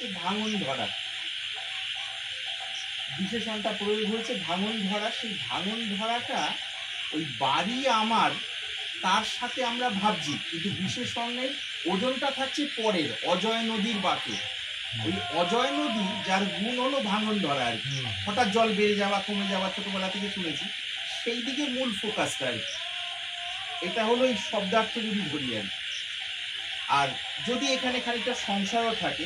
হচ্ছে ভাঙন ধরা, বিশেষণটা প্রয়োগ হয়েছে ভাঙন ধরা। সেই ভাঙন ধরাটা ওই বাড়ি আমার, তার সাথে আমরা ভাবছি, কিন্তু বিশেষণের ওজনটা থাকছে পরের, অজয় নদীর বাঁকে। ওই অজয় নদী যার গুণ হলো ভাঙন ধরা আর কি, হঠাৎ জল বেড়ে যাওয়া কমে যাওয়া ছোটবেলা থেকে শুনেছি, সেই দিকে মূল ফোকাসটা আর কি। এটা হলো এই শব্দার্থ যদি ধরি আর কি। আর যদি এখানে খানিকটা সংশয়ও থাকে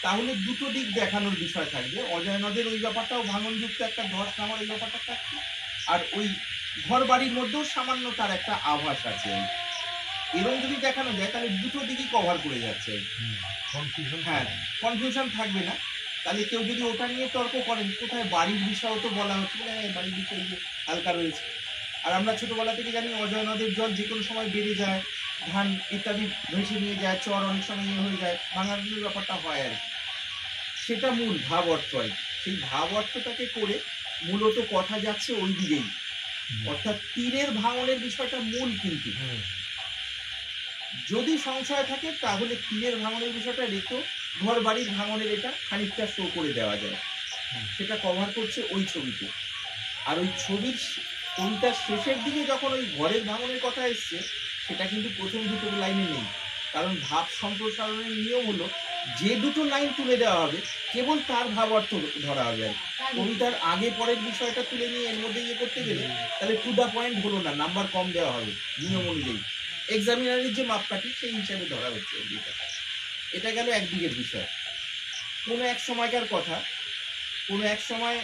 তাহলে দুটো দিক দেখানোর বিষয় থাকবে। অজয় নদের ওই ব্যাপারটাও ভাঙনযুক্ত একটা ধস নামার ওই ব্যাপারটা থাকছে, আর ওই ঘর বাড়ির মধ্যেও সামান্য তার একটা আভাস আছে। এরকম যদি দেখানো যায় তাহলে দুটো দিকই কভার করে যাচ্ছে। হ্যাঁ, কনফিউশন থাকবে না। তাহলে কেউ যদি ওটা নিয়ে তর্ক করেন কোথায় বাড়ির বিষয় তো বলা হচ্ছে, বাড়ির বিষয় যে হালকা রয়েছে। আর আমরা ছোটবেলা থেকে জানি অজয় নদের জল যে কোনো সময় বেড়ে যায়, ধান ইত্যাদি ভেসে নিয়ে যায়, চর অনেক সময় ইয়ে হয়ে যায়, ভাঙার ব্যাপারটা হয় আর কি। সেটা মূল ভাব অর্থ হয়। সেই ভাব অর্থটাকে করে মূলত কথা যাচ্ছে ওই দিকেই, অর্থাৎ তীরের ভাঙনের বিষয়টা মূল। কিন্তু যদি সংশয় থাকে তাহলে তীরের ভাঙনের বিষয়টা রেখেও ঘর বাড়ির ভাঙনের এটা খানিকটা শো করে দেওয়া যায়, সেটা কভার করছে ওই ছবিতে। আর ওই ছবির কবিতার শেষের দিকে যখন ওই ঘরের ভাঙনের কথা এসছে, সেটা কিন্তু প্রথম দুটো লাইনে নেই। কারণ ভাব সম্প্রসারণের নিয়ম হলো যে দুটো লাইন তুলে দেওয়া হবে কেবল তার ভাব অর্থ ধরা হবে। আর কবিতার আগে পরের বিষয়টা তুলে নিয়ে এর মধ্যে ইয়ে করতে গেলে তাহলে টু দা পয়েন্ট হলো না, নাম্বার কম দেওয়া হবে নিয়ম অনুযায়ী, এক্সামিনারের যে মাপকাঠি সেই হিসাবে ধরা হচ্ছে। এটা গেল একদিকের বিষয়। কোনো এক সময়কার কথা, কোনো এক সময়,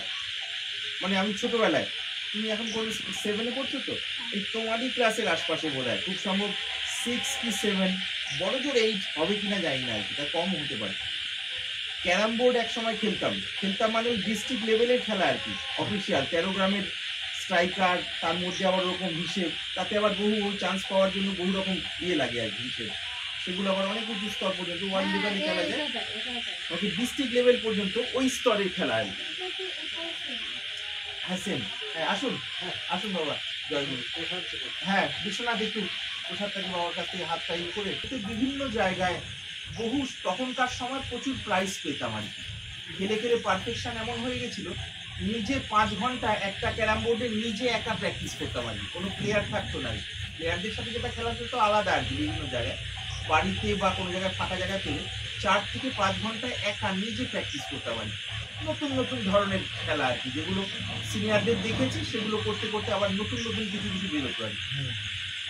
মানে আমি ছোটবেলায়, তুমি এখন কোন 7-এ পড়ছো তো, এই তোমারই ক্লাসের আশপাশে বোধ হয়, খুব সম্ভব 6 কি 7, বড় জোর 8 হবে কিনা জানি না আর কি, তা কম হতে পারে। ক্যারাম বোর্ড এক সময় খেলতাম মানে ওই ডিস্ট্রিক্ট লেভেলের খেলা আর কি, অফিসিয়াল 13 গ্রামের স্ট্রাইকার, তার মধ্যে আবার ওরকম হিসেব, তাতে আবার বহু চান্স পাওয়ার জন্য বহু রকম ইয়ে লাগে আর কি, হিসেব। সেগুলো আবার অনেক উঁচু স্তর পর্যন্ত ওয়ার্ল্ড লেভেলে খেলা যায়, নাকি ডিস্ট্রিক্ট লেভেল পর্যন্ত ওই স্তরের খেলা আর কি। হ্যাঁ সেম। হ্যাঁ আসুন, হ্যাঁ আসুন বাবা, জয়গুরু। হ্যাঁ বিশ্বনাথ একটু প্রসাদটাকে বাবার কাছ থেকে হাতটা ইয়ে করে বিভিন্ন জায়গায় বহু, তখনকার সময় প্রচুর প্রাইজ পেতাম আর কি। খেলে খেলে পারফেকশন এমন হয়ে গেছিল, নিজে 5 ঘন্টা একটা ক্যারাম বোর্ডে নিজে একা প্র্যাকটিস করতাম আর কি, কোনো প্লেয়ার থাকতো না। প্লেয়ারদের সাথে যেটা খেলা হতো আলাদা আর কি, বিভিন্ন জায়গায় বাড়িতে বা কোনো জায়গায় ফাঁকা জায়গায় পেলে 4 থেকে 5 ঘন্টায় একা নিজে প্র্যাকটিস করতাম আর কি। নতুন নতুন ধরনের খেলা আর কি, যেগুলো সিনিয়রদের দেখেছি সেগুলো করতে করতে আবার নতুন নতুন কিছু কিছু বেরোতো আর কি।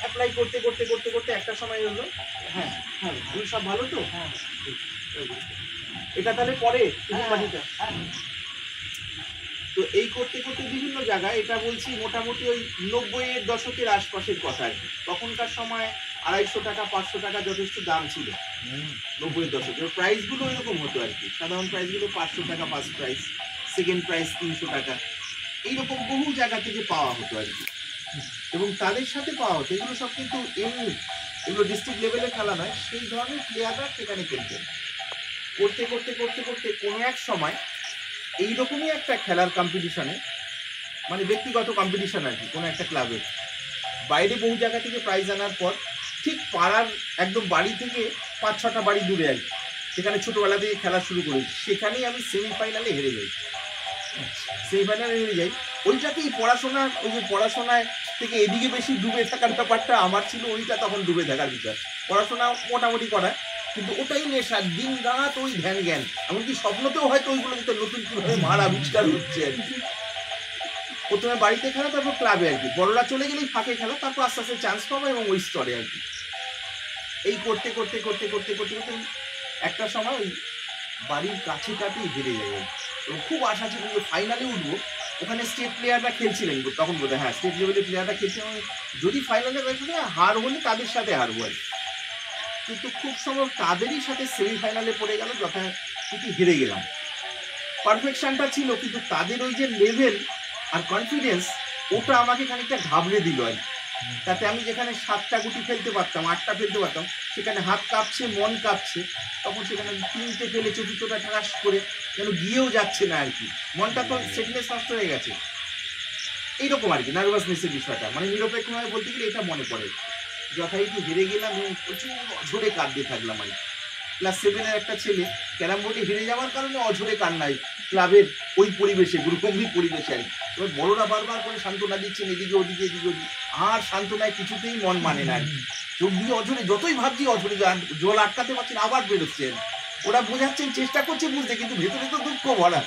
অ্যাপ্লাই করতে করতে করতে করতে একটা সময় হলো। হ্যাঁ হ্যাঁ, সব ভালো তো? হ্যাঁ, এটা তাহলে পরে তো এই করতে করতে বিভিন্ন জায়গায়, এটা বলছি মোটামুটি ওই 90-এর দশকের আশপাশের কথা আর কি। তখনকার সময় 250 টাকা 500 টাকা যথেষ্ট দাম ছিল 90-এর দশকে। প্রাইস গুলো এরকম হতো আর কি, সাধারণ প্রাইস গুলো 500 টাকা ফার্স্ট প্রাইস, সেকেন্ড প্রাইস 300 টাকা, এইরকম বহু জায়গা থেকে পাওয়া হতো আর কি। এবং তাদের সাথে পাওয়া হতো, এগুলো সব কিন্তু এমনি, এগুলো ডিস্ট্রিক্ট লেভেলে খেলা নয়, সেই ধরনের প্লেয়াররা সেখানে খেলতেন। করতে করতে করতে করতে কোনো এক সময় এইরকমই একটা খেলার কম্পিটিশনে, মানে ব্যক্তিগত কম্পিটিশন আর কি, কোনো একটা ক্লাবে বাইরে বহু জায়গা থেকে প্রাইজ আনার পর ঠিক পাড়ার একদম বাড়ি থেকে 5-6টা বাড়ি দূরে আর কি, সেখানে ছোটবেলা থেকে খেলা শুরু করেছি, সেখানেই আমি সেমিফাইনালে হেরে যাই। সেমিফাইনালে হেরে যাই, ওইটাকেই পড়াশোনার, ওই যে পড়াশোনায় থেকে এদিকে বেশি ডুবে থাকার ব্যাপারটা আমার ছিল, ওইটা তখন ডুবে থাকার বিষয়। পড়াশোনা মোটামুটি করা, কিন্তু ওটাই নেশা, দিন রাত ওই ধ্যান জ্ঞান, এমনকি স্বপ্নতেও হয়তো ওইগুলো কিন্তু নতুন কিভাবে মার আবিষ্কার হচ্ছে আর কি। প্রথমে বাড়িতে খেলা, তারপর ক্লাবে আর কি, বড়রা চলে গেলেই ফাঁকে খেলা, তারপর আস্তে আস্তে চান্স পাবো এবং ওই স্তরে আর কি। এই করতে করতে করতে করতে করতে করতে একটা সময় ওই বাড়ির কাছে কাছেই হেরে যাবে, এবং খুব আশা ছিল যে ফাইনালে উঠবো। ওখানে স্টেট প্লেয়াররা খেলছিলেন তখন বোধহয়, হ্যাঁ স্টেট লেভেলের প্লেয়াররা খেলছিলেন, যদি ফাইনালে হার হলে তাদের সাথে হারবো আর কি। কিন্তু খুব সম্ভব তাদেরই সাথে সেমিফাইনালে পড়ে গেল, যথারীতি হেরে গেলাম। পারফেকশনটা ছিল, কিন্তু তাদের ওই যে লেভেল আর কনফিডেন্স, ওটা আমাকে খানিকটা ঘাবড়ে দিল আর কি। তাতে আমি যেখানে 7টা গুটি ফেলতে পারতাম, 8টা ফেলতে পারতাম, সেখানে হাত কাঁপছে, মন কাঁপছে। তখন সেখানে 3টে ফেলে 4টা ঠাস করে যেন গিয়েও যাচ্ছে না আর কি, মনটা তো সেটনেস নষ্ট হয়ে গেছে, এইরকম আর কি, নার্ভাসনেসের বিষয়টা। মানে নিরপেক্ষভাবে বলতে গেলে এটা মনে পড়ে। যথারীতি হেরে গেলাম এবং প্রচুর ঝরে কাঁদতে থাকলাম আর কি। ক্লাস 7-এর একটা ছেলে ক্যারাম বোর্ডে হেরে যাওয়ার কারণে অঝরে কান্নায় ক্লাবের ওই পরিবেশে, গুরুগম্ভীর পরিবেশে আর কি। এবার বড়রা বারবার করে সান্ত্বনা দিচ্ছেন এদিকে ওদিকে এদিকে ওদিকে, আর সান্ত্বনায় কিছুতেই মন মানে না। চোখ দিয়ে অঝরে, যতই ভাবছি অঝরে জল আটকাতে পারছেন, আবার বেরোচ্ছেন। ওরা বোঝাচ্ছেন, চেষ্টা করছে বুঝতে, কিন্তু ভেতরে তো দুঃখ ভরা।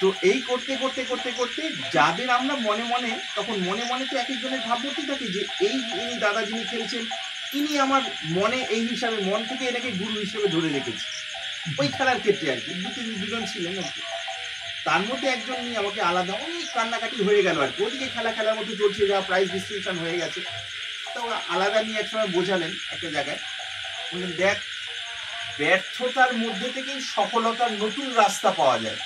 তো এই করতে করতে করতে করতে যাদের আমরা মনে মনে, তখন মনে মনে তো এক একজনের ভাবমূর্তি থাকে যে এই ইনি দাদা যিনি খেলছেন, ইনি আমার মনে এই হিসাবে, মন থেকে এনাকে গুরু হিসেবে ধরে রেখেছি ওই খেলার ক্ষেত্রে আর কি। দুজন ছিলেন আর কি, তার মধ্যে একজন নিয়ে আমাকে আলাদা অনেক কান্নাকাটি হয়ে গেল আর কি। ওদিকে খেলার মধ্যে চলছে, যা প্রাইজ ডিস্ট্রিবিউশন হয়ে গেছে, তো আলাদা নিয়ে একসময় বোঝালেন একটা জায়গায়, বললেন দেখ, ব্যর্থতার মধ্যে থেকেই সফলতার নতুন রাস্তা পাওয়া যায়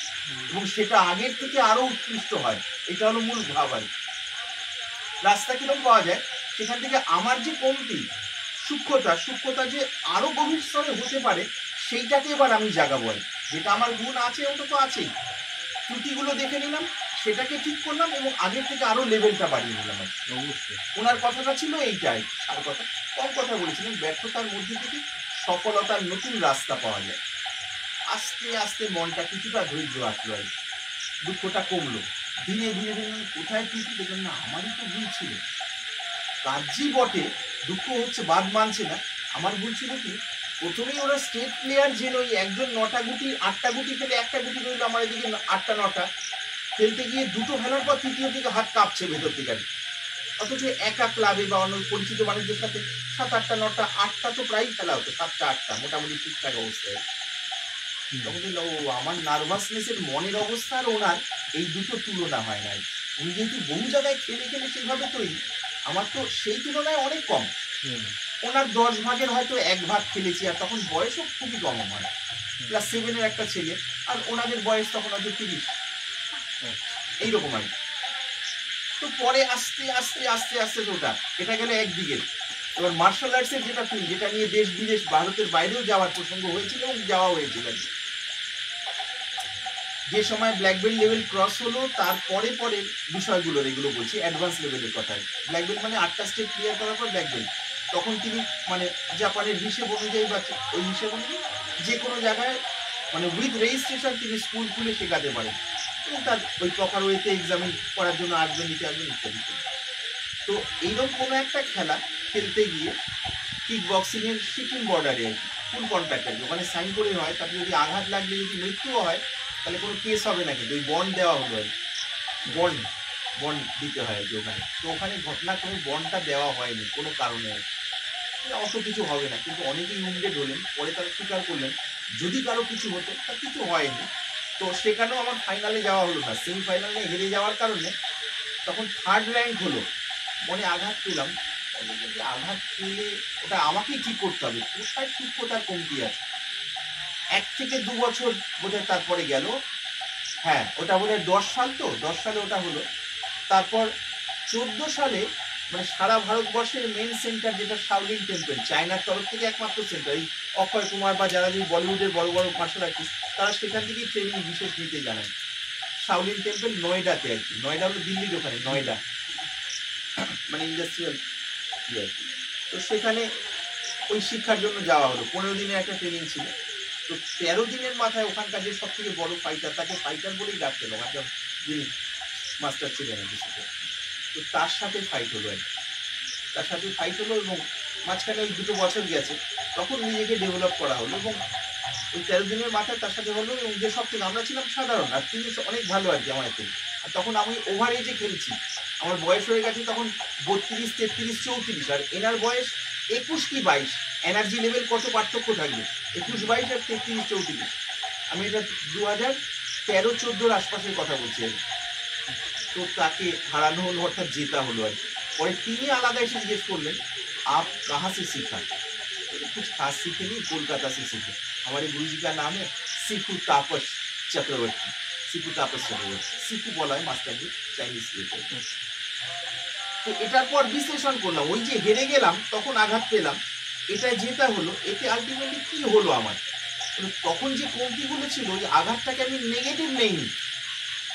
এবং সেটা আগের থেকে আরো উৎকৃষ্ট হয়। এটা হলো মূল ভাব আর কি। রাস্তা কিরকম পাওয়া যায়, সেখান থেকে আমার যে কমতি, সূক্ষ্মতা যে আরো গভীর স্তরে হতে পারে, সেইটাকে এবার আমি জাগাবো। যেটা আমার গুণ আছে, ওটা তো আছেই, ত্রুটিগুলো দেখে নিলাম, সেটাকে ঠিক করলাম এবং আগের থেকে আরো লেভেলটা বাড়িয়ে নিলাম। অবশ্যই ওনার কথাটা ছিল এইটাই, আর কথা কম কথা বলেছিলেন, ব্যর্থতার মধ্যে থেকে সফলতার নতুন রাস্তা পাওয়া যায়। আস্তে আস্তে মনটা কিছুটা ধৈর্য আসলো আর দুঃখটা কমলো। ধীরে ধীরে ধীরে কোথায় ত্রুটি দেখলাম, না আমারই তো ভুল ছিল, কাজই বটে, দুঃখ হচ্ছে, বাদ মানছে না। আমার ভুল ছিল কি, প্রথমেই ওরা স্টেট প্লেয়ার যে ওই একজন 9টা গুটি 8টা গুটি ফেলে একটা গুটি রইল আমার এদিকে 8টা 9টা খেলতে গিয়ে, দুটো ফেলার পর তৃতীয় থেকে হাত কাঁপছে ভেতর থেকে। অথচ একা ক্লাবে বা অন্য পরিচিত মানুষদের সাথে 7, 8টা 9টা 8টা তো প্রায় খেলা হতো, 7টা 8টা মোটামুটি ঠিকঠাক অবস্থায়। তখন ও আমার নার্ভাসনেসের মনের অবস্থা আর ওনার এই দুটো তুলনা হয় না। উনি যেহেতু বহু জায়গায় খেলে খেলে সেইভাবে তৈরি, আমার তো সেই তুলনায় অনেক কম। ওনার 10 ভাগের হয়তো 1 ভাগ খেলেছি, আর তখন বয়সও খুবই কম আমার, ক্লাস 7-এর একটা ছেলে, আর ওনাদের বয়স তখন হয়তো 30 এইরকম আর। তো পরে আস্তে আস্তে আস্তে আস্তে ওটা এটা গেলে একদিকে। এবার মার্শাল আর্টসের যেটা ফিল্ড, যেটা নিয়ে দেশ বিদেশ ভারতের বাইরেও যাওয়ার প্রসঙ্গ হয়েছিল এবং যাওয়া হয়েছিল, যে সময় ব্ল্যাক বেল্ট লেভেল ক্রস হলো, তারপরে পরে বিষয়গুলোর এগুলো বলছি, অ্যাডভান্স লেভেলের কথা। ব্ল্যাক বেল্ট মানে 8টা স্টেপ ক্লিয়ার করার পর ব্ল্যাক বেল্ট, তখন তিনি মানে জাপানের হিসেব অনুযায়ী বা ওই হিসেব অনুযায়ী যে কোনো জায়গায় মানে উইথ রেজিস্ট্রেশন তিনি স্কুল খুলে শেখাতে পারেন এবং তার ওই প্রপার ওয়েতে এক্সামিন করার জন্য আসবেন, নিতে আসবেন ইত্যাদি। তো এইরকম কোনো একটা খেলা খেলতে গিয়ে কিক বক্সিংয়ের সিকিম বর্ডারে আর কি, ফুল কন্ট্যাক্ট আর কি, ওখানে সাইন করে হয়, তাতে যদি আঘাত লাগলে যদি মৃত্যুও হয় তাহলে কোনো কেস হবে না, কিন্তু ওই বন্ড দেওয়া হলো আর বন্ড দিতে হয় আর কি ওখানে। তো ওখানে ঘটনাক্রমে বন্ডটা দেওয়া হয়নি কোনো কারণে আর কি, অত কিছু হবে না, কিন্তু অনেকেই উন্ডেড হলেন, পরে তারা স্বীকার করলেন যদি কারো কিছু হতো, তার কিছু হয়নি। তো সেখানেও আমার ফাইনালে যাওয়া হলো না, সেমিফাইনালে হেরে যাওয়ার কারণে তখন 3rd র্যাঙ্ক হলো। মনে আঘাত পেলাম, আঘাত পেলে ওটা আমাকেই ঠিক করতে হবে, কোথায় সূক্ষ্মতার কমতি আছে। 1 থেকে 2 বছর বোধহয় তারপরে গেল, হ্যাঁ ওটা বোধহয় 10 সাল, তো 10 সালে ওটা হলো। তারপর 14 সালে মানে সারা ভারতবর্ষের মেন সেন্টার যেটা শাওলিন টেম্পল, চায়নার তরফ থেকে একমাত্র সেন্টার, এই অক্ষয় কুমার বা যারা যে বলিউডের বড় বড় মার্শাল আর্টিস্ট, তারা সেখান থেকেই ট্রেনিং বিশেষ নিতে জানেন। শাওলিন টেম্পল নয়ডাতে আর কি, নয়ডা হলো দিল্লির ওখানে, নয়ডা মানে ইন্ডাস্ট্রিয়াল আর কি। তো সেখানে ওই শিক্ষার জন্য যাওয়া হলো, 15 দিনের একটা ট্রেনিং ছিল। তো 13 দিনের মাথায় ওখানকার যে সব থেকে বড় ফাইটার, তাকে ফাইটার বলেই ডাকতে হলো, একজন যিনি মাস্টার ছিলেন আর কি, তো তার সাথে ফাইট হলো আর কি, তার সাথে ফাইট হলো এবং মাঝখানে ওই 2 বছর গেছে, তখন নিজেকে ডেভেলপ করা হলো এবং ওই 13 দিনের মাথায় তার সাথে হলো। এবং যে সব থেকে আমরা ছিলাম সাধারণ, আর তিনি অনেক ভালো আর কি আমার থেকে। আর তখন আমি ওভার এজে খেলছি, আমার বয়স হয়ে গেছে তখন 32, 33, 34, আর এনার বয়স 21 কি 22, এনার্জি লেভেল কত পার্থক্য থাকবে, 21, 22 আর 33, 34। আমি এটা 2013-14 আশপাশের কথা বলছি আর। তো তাকে হারানো হলো, অর্থাৎ জেতা হলো আর কি। পরে তিনি আলাদা এসে জিজ্ঞেস করলেন, आप कहाँ से सीखा? कुछ खास सीखे नहीं, कोलकाता से सीखे। हमारे गुरु जी का नाम है सिफू तापस चक्रवर्ती, सिफू तापस चक्रवर्ती, सिफू বলা হয় মাস্টারজি, চাইনিজ। তো এটার পর বিশ্লেষণ করলাম, ওই যে হেরে গেলাম তখন আঘাত পেলাম, এটা জেতা হলো, এতে আলটিমেটলি কি হলো আমার, তখন যে কমতিগুলো ছিল, ওই আঘাতটাকে আমি নেগেটিভ নেইনি,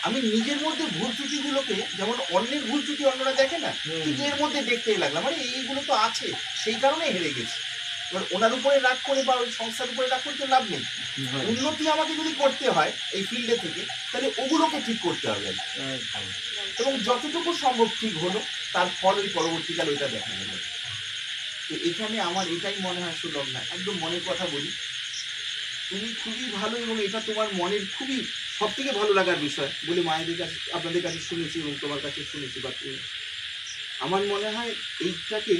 আমি নিজের মধ্যে ভুল ত্রুটিগুলোকে, যেমন অন্যের ভুল ত্রুটি অন্যরা দেখে না, ঠিক এর মধ্যে দেখতেই লাগলাম, মানে এইগুলো তো আছে, সেই কারণে হেরে গেছি। এবার ওনার উপরে রাগ করে বা ওই সংস্থার উপরে রাগ করতে লাভ নেই। উন্নতি আমাকে যদি করতে হয় এই ফিল্ডে থেকে, তাহলে ওগুলোকে ঠিক করতে হবে এবং যতটুকু সম্ভব ঠিক হলো তার ফল ওই পরবর্তীকালে ওইটা দেখা গেল। তো এখানে আমার এটাই মনে হয় সুলগ্না, একদম মনের কথা বলি, তুমি খুবই ভালো এবং এটা তোমার মনের খুবই সব থেকে ভালো লাগার বিষয় বলে মায়েদের কাছে আপনাদের কাছে শুনেছি এবং তোমার কাছে শুনেছি। বা তুমি, আমার মনে হয় এইটাকে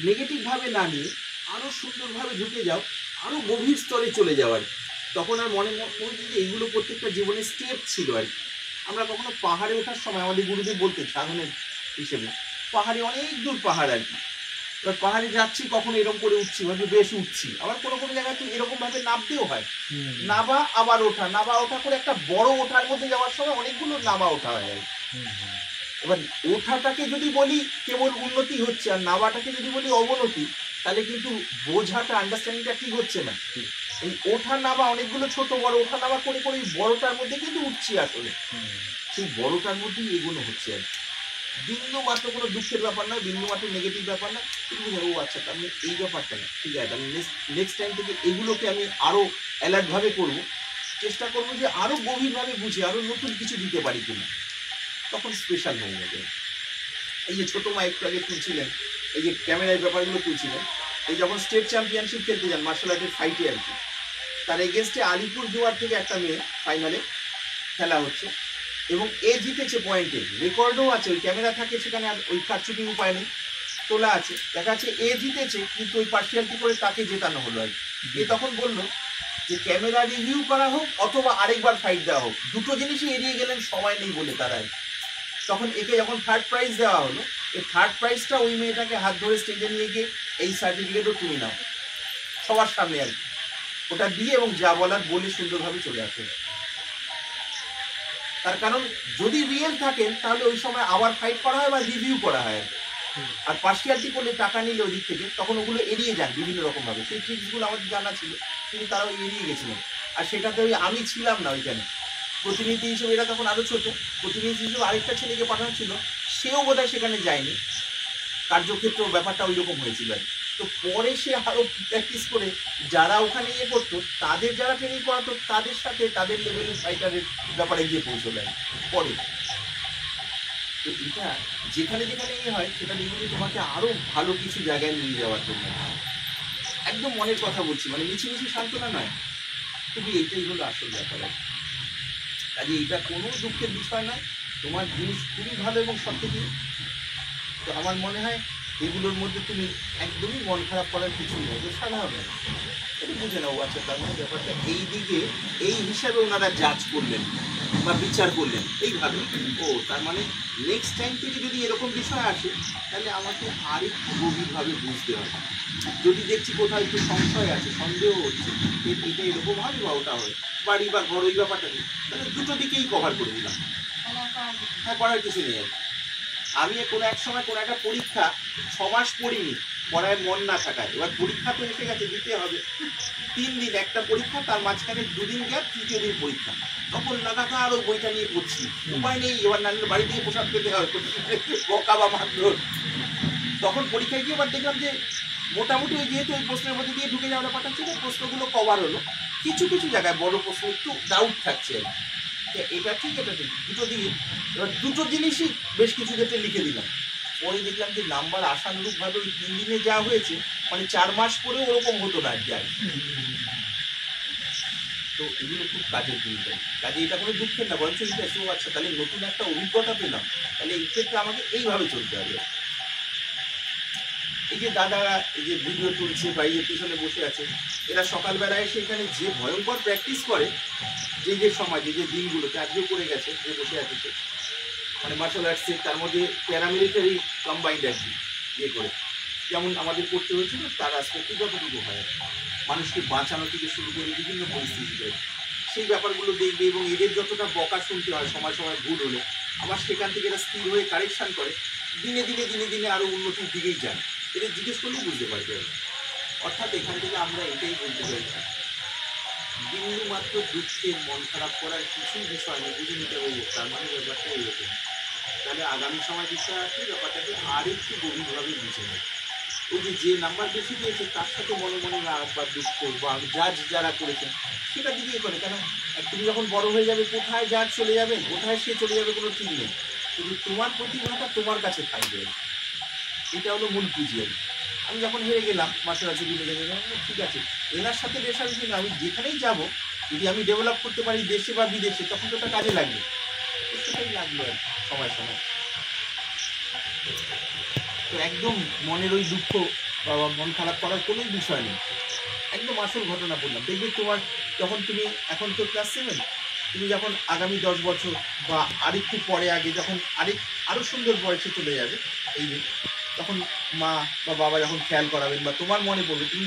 নেগেটিভভাবে না নিয়ে আরও সুন্দরভাবে ঢুকে যাও, আরও গভীর স্তরে চলে যাওয়ার। তখন আর মনে মনে যে এইগুলো প্রত্যেকটা জীবনের স্টেপ ছিল আর কি। আমরা কখনো পাহাড়ে ওঠার সময় আমাদের গুরুদেব বলতে সাধনের হিসেবে পাহাড়ে অনেক দূর পাহাড় আর কি, এবার পাহাড়ে যাচ্ছি কখনো এরকম করে উঠছি, ভাবে বেশ উঠছি, আবার কোনো কোনো জায়গায় তো এরকম ভাবে নামতেও হয়, নাবা আবার ওঠা, নাবা ওঠা করে একটা বড় ওঠার মধ্যে যাওয়ার সময় অনেকগুলো নাবা ওঠা হয় আর এবার ওঠাটাকে যদি বলি কেবল উন্নতি হচ্ছে আর নাবাটাকে যদি বলি অবনতি, তাহলে কিন্তু বোঝাটা আন্ডারস্ট্যান্ডিংটা ঠিক হচ্ছে না। এই ওঠা নাবা অনেকগুলো ছোট বড় ওঠা নাবা করে করে এই বড়টার মধ্যে কিন্তু উঠছি আসলে, সেই বড়টার মধ্যেই এগুলো হচ্ছে আর বিন্দু মাত্র কোনো দুঃখের ব্যাপার নয়, বিন্দু মাত্র নেগেটিভ ব্যাপার না। কিন্তু ও আচ্ছা তার মানে এই ব্যাপারটা না, ঠিক আছে আমি নেক্সট টাইম থেকে এগুলোকে আমি আরও অ্যালার্টভাবে করবো, চেষ্টা করবো যে আরও গভীরভাবে বুঝে আরও নতুন কিছু দিতে পারি কিনা, তখন স্পেশাল হয়ে যাবে। এই যে ছোটো মা একটু আগে তুলছিলেন, এই যে ক্যামেরার ব্যাপারগুলো তুলছিলেন, এই যখন স্টেট চ্যাম্পিয়নশিপ খেলতে যান মার্শাল আর্টের ফাইটে আর কি, তার এগেনস্টে আলিপুর দুয়ার থেকে একটা মেয়ে ফাইনালে খেলা হচ্ছে এবং এ জিতেছে পয়েন্টে, রেকর্ডও আছে, ওই ক্যামেরা থাকে সেখানে, আর ওই কারচুপির উপায় নেই, তোলা আছে, দেখা যাচ্ছে এ জিতেছে কিন্তু ওই পার্সিয়ালিটি করে তাকে জেতানো হলো আর কি। এ তখন বললো যে ক্যামেরা রিভিউ করা হোক অথবা আরেকবার ফাইট দেওয়া হোক, দুটো জিনিসই এড়িয়ে গেলেন সময় নেই বলে তারাই। তখন একে যখন থার্ড প্রাইজ দেওয়া হলো, এই থার্ড প্রাইজটা ওই মেয়েটাকে হাত ধরে স্টেজে নিয়ে গিয়ে এই সার্টিফিকেটও তুমি নাও সবার সামনে আর কি, ওটা দিয়ে এবং যা বলার বলে সুন্দরভাবে চলে আসে। তার কারণ যদি রিয়েল থাকেন তাহলে ওই সময় আবার ফাইট করা হয় বা রিভিউ করা হয়, আর পার্সিয়ালিটি করলে টাকা নিলে ওদিক থেকে তখন ওগুলো এড়িয়ে যান বিভিন্ন রকমভাবে। সেই ট্রিক্সগুলো আমাদের জানা ছিল কিন্তু তারাও এড়িয়ে গেছিলেন, আর সেটাতে ওই আমি ছিলাম না ওইখানে প্রতিনিধি হিসেবে, এরা তখন আরও ছোটো, প্রতিনিধি হিসেবে আরেকটা ছেলেকে পাঠানো ছিল, সেও বোধহয় সেখানে যায়নি, কার্যক্ষেত্র ব্যাপারটা ওই রকম হয়েছিল। তো পরে সে আরও প্র্যাকটিস করে যারা ওখানে ইয়ে করতো তাদের যারা ট্রেনিং করাতো তাদের সাথে তাদের লেভেলের ফাইটারের ব্যাপারে গিয়ে পৌঁছলো পরে। তো এটা যেখানে যেখানে ইয়ে হয় সেটা দেখবে তোমাকে আরও ভালো কিছু জায়গায় নিয়ে যাওয়ার জন্য, একদম মনের কথা বলছি, মানে মিছিমিছি সান্ত্বনা নয়, খুবই এইটাই হলো আসল ব্যাপার। কাজে এটা কোনো দুঃখের বিষয় নয়, তোমার জিনিস খুবই ভালো এবং সত্যি। তো আমার মনে হয় এগুলোর মধ্যে তুমি একদমই মন খারাপ করার কিছু নেই, যে সাধারণ এটা বুঝে নাও। আচ্ছা তার মানে ব্যাপারটা এই দিকে এই হিসাবে ওনারা জাজ করলেন বা বিচার করলেন এইভাবে, ও তার মানে নেক্সট টাইম থেকে যদি এরকম বিষয় আসে তাহলে আমাকে আরেকটু গভীরভাবে বুঝতে হবে। যদি দেখছি কোথাও একটু সংশয় আছে, সন্দেহ হচ্ছে এটা এরকম হয় বা ওটা হয়, বাড়ি বা ঘর ওই ব্যাপারটা নেই, তাহলে দুটো দিকেই কভার করে দিলাম, হ্যাঁ করার কিছু নেই আর। আমি কোনো এক সময় কোনো একটা পরীক্ষা 6 মাস পড়িনি, পড়ায় মন না থাকায়, এবার পরীক্ষা তো এসে গেছে দিতে হবে, 3 দিন একটা পরীক্ষা, তার মাঝখানে 2 দিন গ্যাপ, তৃতীয় দিন পরীক্ষা, তখন লাগাতার ওই বইটা নিয়ে পড়ছি, উপায় নেই, এবার নাহলে বাড়ি থেকে পোশাক পেতে হবে, বকা বা মারধর। তখন পরীক্ষায় গিয়ে এবার দেখলাম যে মোটামুটি ওই যেহেতু ওই প্রশ্নের মধ্যে দিয়ে ঢুকে যাওয়ার ব্যাপারটা ছিল, প্রশ্নগুলো কভার হলো, কিছু কিছু জায়গায় বড় প্রশ্ন একটু ডাউট থাকছে আর কি, এটা ঠিক এটা ঠিক, দুটো দিকে এবার দুটো জিনিসই বেশ কিছু ক্ষেত্রে লিখে দিলাম। পরে দেখলাম যে নাম্বার আশানুরূপভাবে ওই 3 দিনে যা হয়েছে, মানে 4 মাস পরেও ওরকম হতো না আর কি। তো এগুলো খুব কাজের জিনিস, কাজে এটা কোনো দুঃখের না, বরঞ্চ এটা এসেও আচ্ছা তাহলে নতুন একটা অভিজ্ঞতা পেলাম, তাহলে এই ক্ষেত্রে আমাকে এইভাবে চলতে হবে। এই যে দাদারা এই যে ভিডিও তুলছে বা এই যে পিছনে বসে আছে, এরা সকালবেলায় এসে এখানে যে ভয়ঙ্কর প্র্যাকটিস করে, যে যে সমাজে যে দিনগুলোতে আজকেও করে গেছে, যে বসে আছে মানে মার্শাল আর্টসে, তার মধ্যে প্যারামিলিটারি কম্বাইন্ড আর কি ইয়ে করে, যেমন আমাদের করতে হয়েছিল তার আসপেক্টে যতটুকু হয়, মানুষকে বাঁচানো থেকে শুরু করে বিভিন্ন পরিস্থিতিতে সেই ব্যাপারগুলো দেখবে, এবং এদের যতটা বকা শুনতে হয় সময় সময় ভুল হলে, আবার সেখান থেকে এরা স্থির হয়ে কারেকশান করে, দিনে দিনে দিনে দিনে আরও উন্নতির দিকেই যায়, এদের জিজ্ঞেস করলেই বুঝতে পারবে। অর্থাৎ এখান থেকে আমরা এটাই বলতে চাইছি, বিন্দু মাত্র দুঃখের মন খারাপ করার কিছুই বিষয় নেই, বুঝে নিতে হবে তার মানে ব্যাপারটা এরকম। তাহলে আগামী সময় বিষয় আসলে ব্যাপারটাকে আর একটু গভীরভাবে বুঝে নেবে। ওই যে নাম্বার বেশি দিয়েছে তার সাথে মনে মনে রাগ বা দুঃখ বা জাজ যারা করেছেন সেটা দিকে করে। কেন তুমি যখন বড় হয়ে যাবে কোথায় জাজ চলে যাবে, কোথায় সে চলে যাবে কোনো ঠিক নেই, কিন্তু তোমার প্রতিভাটা তোমার কাছে থাকবে। এটা হলো মূল পুঁজি। আমি যখন হেরে গেলাম মাস্টার আছে দিনে গেলাম, ঠিক আছে এনার সাথে রেশারেশি না, আমি যেখানেই যাব যদি আমি ডেভেলপ করতে পারি দেশে বা বিদেশে তখন তো ওটা কাজে লাগবে। সেটাই লাগলো আর সময় সময়। তো একদম মনের ওই দুঃখ বা মন খারাপ করার কোনো বিষয় নেই, একদম আসল ঘটনা বললাম। দেখবে তোমার যখন তুমি এখন তো ক্লাস 7, তুমি যখন আগামী 10 বছর বা আরেকটু পরে আগে যখন আরো সুন্দর বয়সে চলে যাবে এই তখন মা বা বাবা যখন খেয়াল করাবেন বা তোমার মনে পড়বে তুমি